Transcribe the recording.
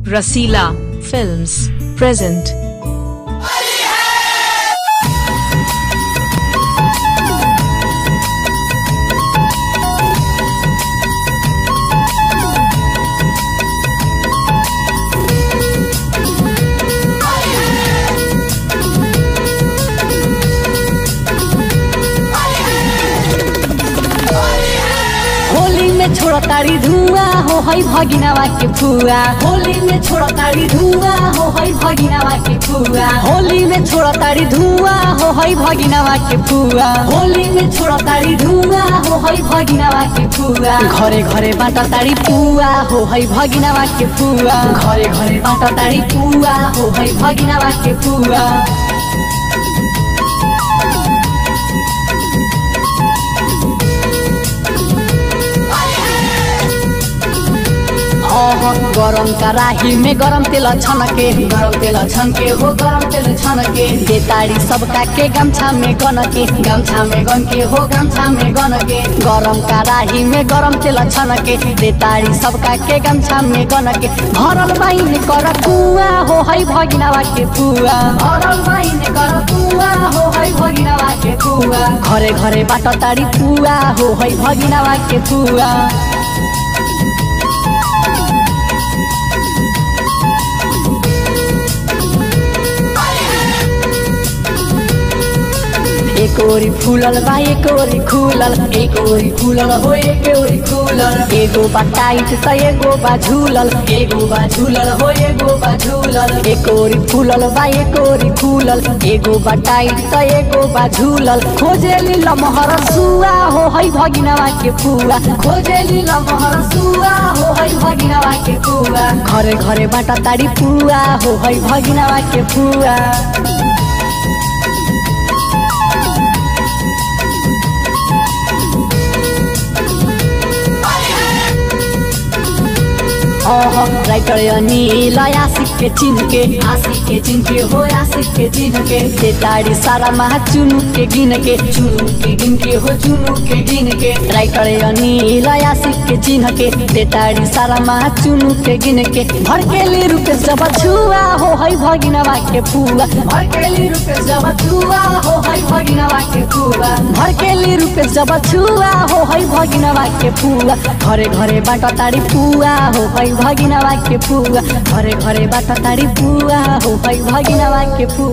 Rasila Films present. Holi में छोड़ा तारी धुआं हो हई भगिनावा के फुआ। होली में छोड़ा तारी धुआं हो हई भगिनावा के फुआ। होली में छोड़ा तारी धुआं हो हई भगिनावा के फुआ। होली में छोड़ा तारी धुआं हो हई भगिनावा के फुआ। घरे घरे बाटा तारी पुआ हो हई भगिनावा के फुआ। घरे घरे बाटा तारी पुआ हो हई भगिनावा के फुआ। गरम कराही में गरम तेल छनके, गरम तेल छनके हो गरम तेल छनके। देताड़ी सबका के गमछा में गनके, गमछा में गनके हो गमछा में गनके। गरम कराही में गरम तेल छनके, देताड़ी सबका के गमछा में गनके। भरल बाइन कर कुआ हो हई भगिनावा के फुआ। भरल बाइन कर कुआ हो हई भगिनावा के फुआ। घरे घरे बाट ताड़ी पुआ हो हई भगिनावा के फुआ। एक ओरी फूलल बा एक ओरी खुलल, एक ओरी फूलल हो एक ओरी खुलल। एगो बा टाइट त एगो बा झूलल, एगो बा झूलल हो एगो बा झूलल। एक ओरी फूलल बा एक ओरी खुलल, एगो बा टाइट त एगो बा झूलल। खोजेली लमहर सुआ हो हई भगिनावा के फुआ। खोजेली लमहर सुआ हो हई भगिनावा के फुआ। घरे घरे बाटा ताड़ी पुआ हो हई भगिनावा के फुआ। राइटर अनिल आशिक के चिन्ह के, आशिक के चिन्ह के हो आशिक के चिन्ह के। देताड़ी सारा महा चुनु के गिन के, चुनु के गिन के हो चुनु के गिन के। राइटर अनिल आशिक के चिन्ह के, देताड़ी सारा महा चुनु के गिन के। भड़केली रुपे जब छुआ हो हई भगिनावा के फुआ। भड़केली रुपे जब छुआ हो हई भगिनावा के फुआ। भड़केली रुपे जब छुआ हो हई भगिनावा के फुआ। घरे घरे बाट ताड़ी पुआ हो हई भगिनावा के फुआ। घरे घरे बाट ताड़ी पुआ हो हई भगिनावा के फुआ।